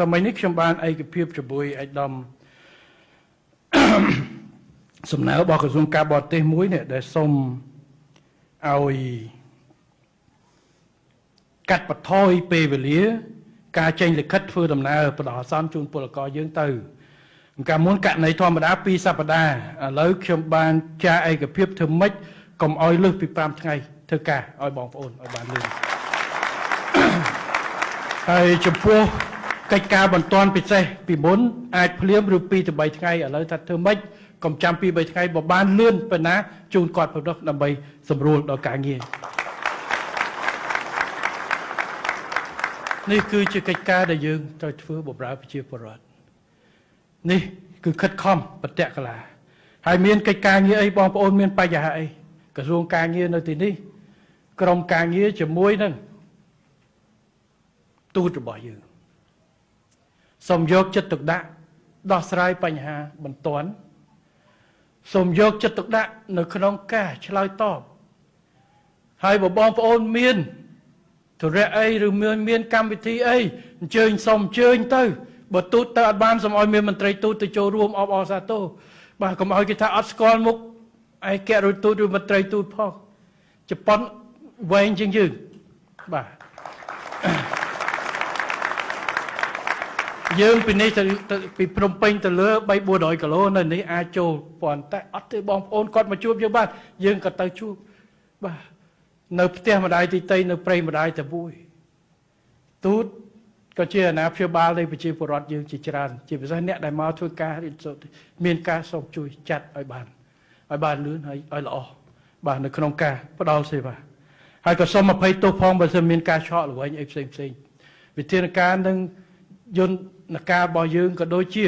สมัยนี้ខ្ញុំបានឯកភាពជាមួយឯកឧត្តមសំណើរបស់ក្រសួងការបរទេសមួយនេះដែលសូមឲ្យកាត់បន្ថយពេលវេលាការចេញលិខិតធ្វើដំណើរបដោះអាសន្នជូនពលករយើងទៅកាលមុនករណីធម្មតា2សប្តាហ៍ឥឡូវខ្ញុំបានចារឯកភាពធ្វើម៉េចកុំឲ្យលើសពី5ថ្ងៃធ្វើការឲ្យបងប្អូនឲ្យបានលឿនហើយចំពោះកិច្ចការបន្ទាន់ពិសេសពីមុនអាចភ្លាមឬ2ទៅ3ថ្ងៃឥឡូវថាធ្វើម៉េចកុំចាំ2 3ថ្ងៃបើបានលឿនប៉ុណ្ណាជូនគាត់ប្រដៅដើម្បីសម្រួលដល់ការងារនេះគឺជាកិច្ចការដែលយើងត្រូវធ្វើបម្រើប្រជាពលរដ្ឋនេះគឺខិតខំប្រតិកលាហើយមានកិច្ចការងារអីបងប្អូនមានបញ្ហាអីក្រសួងការងារនៅទីនេះក្រុមការងារជាមួយនឹងទូតរបស់យើងសូមយកចិត្តទុកដាក់ដោះស្រាយបញ្ហាបន្ទាន់សូមយកចិត្តទុកដាក់នៅក្នុងការឆ្លើយតបហើយបងប្អូនមានធរៈអីឬមានកម្មវិធីអីអញ្ជើញសូមអញ្ជើញទៅបើទូតទៅអត់បានសូមឲ្យមានមន្ត្រីទូតទៅចូលរួមអបអរសាទរបាទកុំឲ្យគេថាអត់ស្គាល់មុខឯករាជ្យទូតឬមន្ត្រីទូតផងជប៉ុនវែងជាងយើងបាទយើងពីនេះទៅពីភ្នំពេញទៅលើ300-400 គីឡូនៅនេះអាចចូលប៉ុន្តែអត់ទេបងប្អូនគាត់មកជួបយើងបានយើងក៏ទៅជួបបាទនៅផ្ទះម្ដាយទីតីនៅព្រៃម្ដាយតែមួយទូតក៏ជាអាណាព្យាបាលនៃប្រជាពលរដ្ឋយើងជាច្រើនជាពិសេសអ្នកដែលមកធ្វើការរៀនសូត្រមានការសូមជួយចាត់ឲ្យបានលឿនហើយឲ្យល្អបាទនៅក្នុងការផ្ដល់សេវាហើយក៏សូមអភ័យទោសផងបើសិនមានការឆក់ល្វែងអីផ្សេងវិធានការនឹងយន្តការរបស់យើងក៏ដូចជា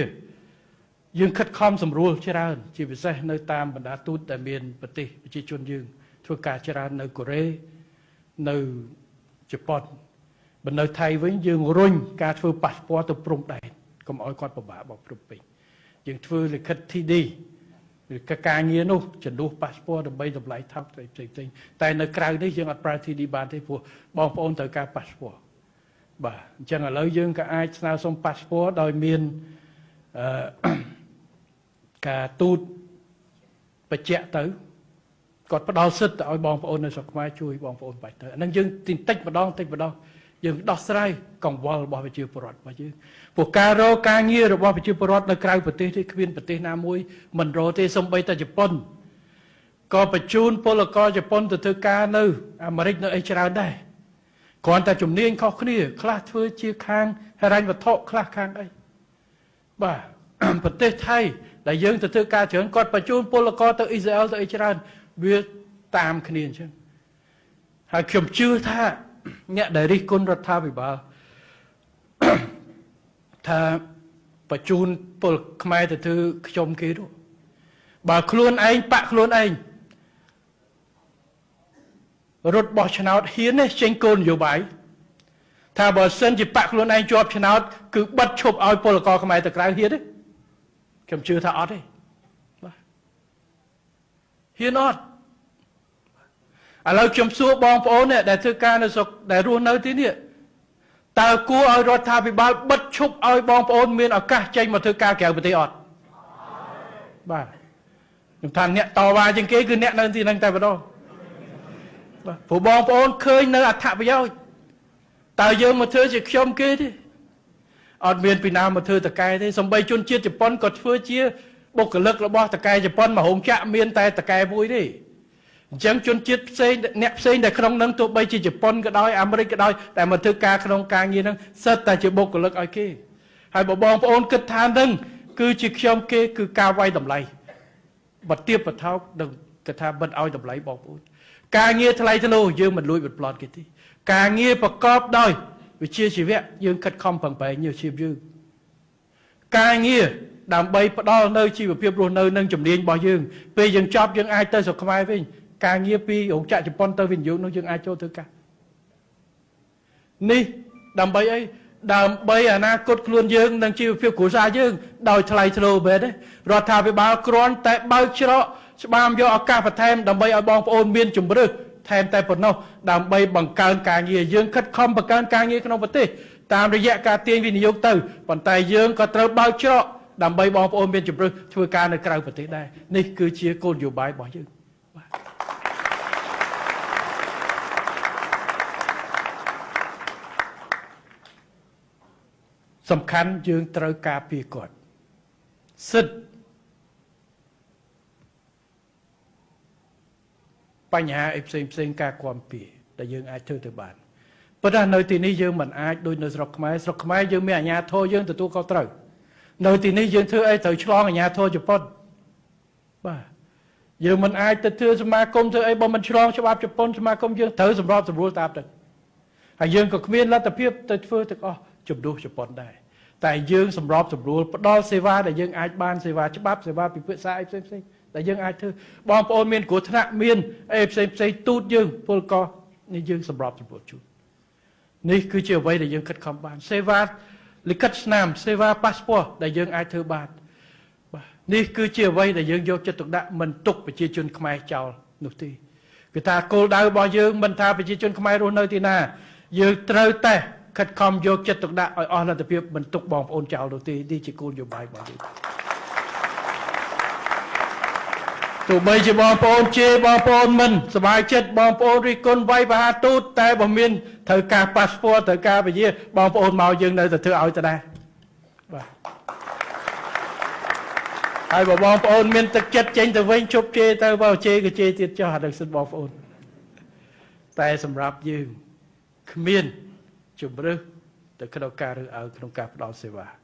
យើងខិតខំសម្រួលច្រើនជាពិសេសនៅតាមបណ្ដាទូតដែលមានប្រទេសប្រជាជនយើងធ្វើការច្រើននៅកូរ៉េនៅជប៉ុនបើនៅថៃវិញយើងរុញការធ្វើប៉ាសពតទៅព្រំដែនកុំឲ្យគាត់ពិបាកមកព្រំពេញយើងធ្វើលិខិត TD ឬការងារនោះជំនួសប៉ាសពតដើម្បីតម្លៃថោកផ្សេងតែនៅក្រៅនេះយើងអត់ប្រើ TD បានទេព្រោះបងប្អូនត្រូវការប៉ាសពតបាទអញ្ចឹងឥឡូវយើងក៏អាចស្នើសុំប៉ាសពតដោយមានការទូតបញ្ជាក់ទៅគាត់ផ្ដល់សិទ្ធិឲ្យបងប្អូននៅស្រុកខ្មែរជួយបងប្អូនបាច់ទៅអានឹងយើងតិចម្ដងយើងដោះស្រាយកង្វល់របស់ប្រជាពលរដ្ឋរបស់យើងព្រោះការរកការងាររបស់ប្រជាពលរដ្ឋនៅក្រៅប្រទេសនេះគ្មានប្រទេសណាមួយមិនរកទេសូម្បីតែជប៉ុនក៏បញ្ជូនពលករជប៉ុនទៅធ្វើការនៅអាមេរិកនៅអីច្រើនដែរគ្រាន់តែជំនាញខុសគ្នាខ្លះធ្វើជាខាងហិរញ្ញវត្ថុខ្លះខាងអីបាទប្រទេសថៃដែលយើងទៅធ្វើការច្រើនគាត់បញ្ជូនពលករទៅអ៊ីស្រាអែលទៅអីច្រើនវាតាមគ្នាអញ្ចឹងហើយខ្ញុំជឿថាអ្នកដែលរិះគន់រដ្ឋាភិបាលថាបញ្ជូនពលខ្មែរទៅធ្វើខ្ញុំគេនោះបើខ្លួនឯងបាក់ខ្លួនឯងរត់បោះឆ្នោតហ៊ានទេចេញគោលនយោបាយថាបើសិនជាបាក់ខ្លួនឯងជាប់ឆ្នោតគឺបិទឈប់ឲ្យពលករខ្មែរទៅក្រៅហ៊ានទេខ្ញុំជឿថាអត់ទេបាទហ៊ានអត់ឥឡូវខ្ញុំសួរបងប្អូនដែលធ្វើការនៅស្រុកដែលរស់នៅទីនេះតើគួរឲ្យរដ្ឋាភិបាលបិទឈប់ឲ្យបងប្អូនមានឱកាសចេញមកធ្វើការក្រៅប្រទេសអត់បាទខ្ញុំថាអ្នកតវ៉ាជាងគេគឺអ្នកនៅទីហ្នឹងតែម្ដងបាទព្រោះបងប្អូនឃើញនៅអត្ថប្រយោជន៍តើយើងមកធ្វើជាខ្ញុំគេទេអត់មានពីណាមកធ្វើតកែទេសំបីជនជាតិជប៉ុនក៏ធ្វើជាបុគ្គលិករបស់តកែជប៉ុនមហោងចក្រមានតែតកែមួយទេអញ្ចឹងជនជាតិផ្សេងអ្នកផ្សេងដែលក្នុងនឹងទោះបីជាជប៉ុនក៏ដោយអាមេរិកក៏ដោយតែមកធ្វើការក្នុងការងារហ្នឹងសិតតែជាបុគ្គលិកឲ្យគេហើយបើបងប្អូនគិតថានឹងគឺជាខ្ញុំគេគឺការវាយតម្លៃបទាបបថោកនឹងកថាបិទឲ្យតម្លៃបងប្អូនការងារថ្លៃថ្នូរយើងមិនលួចមិនប្លន់គេទេការងារប្រកបដោយវិជ្ជាជីវៈយើងខិតខំប្រឹងប្រែងញើសឈាមយើងការងារដើម្បីផ្ដល់នៅជីវភាពរស់នៅនឹងជំនាញរបស់យើងពេលយើងចប់យើងអាចទៅស្រុកខ្មែរវិញការងារពីរោងចក្រជប៉ុនទៅវិនិយោគនោះយើងអាចចូលធ្វើការនេះដើម្បីអីដើម្បីអនាគតខ្លួនយើងនិងជីវភាពគ្រួសារយើងដោយថ្លៃថ្នូរមែនទេរដ្ឋាភិបាលគ្រាន់តែបើកច្រកច្បាមយកឱកាសបន្ថែមដើម្បីឲ្យបងប្អូនមានជំរឿសថែមតែប៉ុណ្ណោះដើម្បីបង្កើនការងារយើងខិតខំបង្កើនការងារក្នុងប្រទេស តាមរយៈការទាញវិនិយោគទៅប៉ុន្តែយើងក៏ត្រូវបើកច្រកដើម្បីបងប្អូនមានជំរឿនធ្វើការនៅក្រៅប្រទេសដែរនេះគឺជាគោលនយោបាយរបស់យើងបាទសំខាន់យើងត្រូវការពារគាត់សិទ្ធិបញ្ហាអីផ្សេងការគាំពៀដែលយើងអាចធ្វើទៅបានប៉ុន្តែនៅទីនេះយើងមិនអាចដូចនៅស្រុកខ្មែរយើងមានអាជ្ញាធរយើងទទួលខុសត្រូវនៅទីនេះយើងធ្វើអីត្រូវឆ្លងអាជ្ញាធរជប៉ុនបាទយើងមិនអាចទៅធ្វើសមាគមធ្វើអីបើមិនឆ្លងច្បាប់ជប៉ុនសមាគមយើងត្រូវសម្របសម្រួលតាមទៅហើយយើងក៏គ្មានលទ្ធភាពទៅធ្វើទាំងអស់ជំនួសជប៉ុនដែរតែយើងសម្របសម្រួលផ្ដល់សេវាដែលយើងអាចបានសេវាច្បាប់សេវាពិភាក្សាអីផ្សេងដែលយើងអាចធ្វើបងប្អូនមានគ្រោះថ្នាក់មានអីផ្សេងទូតយើងពលករនេះយើងសម្របសម្រួលជូននេះគឺជាអ្វីដែលយើងខិតខំបានសេវាលិខិតស្នាមសេវាប៉ាសពតដែលយើងអាចធ្វើបានបាទនេះគឺជាអ្វីដែលយើងយកចិត្តទុកដាក់មិនទុកប្រជាជនខ្មែរចោលនោះទេគឺថាគោលដៅរបស់យើងមិនថាប្រជាជនខ្មែររស់នៅទីណាយើងត្រូវតែខិតខំយកចិត្តទុកដាក់ឲ្យអស់លទ្ធភាពមិនទុកបងប្អូនចោលនោះទេនេះជាគោលនយោបាយរបស់យើងទោះបីជាបងប្អូនជេរបងប្អូនមិនសប្បាយចិត្តបងប្អូនរិះគន់វាយប្រហារទូតតែបើមានត្រូវការប៉ាសពតត្រូវការវិជាបងប្អូនមកយើងនៅតែធ្វើឲ្យទៅដែរបាទហើយបើបងប្អូនមានទឹកចិត្តចេញទៅវិញជប់ជេរទៅបើជេរក៏ជេរទៀតចុះអានឹងសិនបងប្អូនតែសម្រាប់យើងគ្មានជំរឿសទៅក្នុងការរើសអើងក្នុងការផ្ដល់សេវា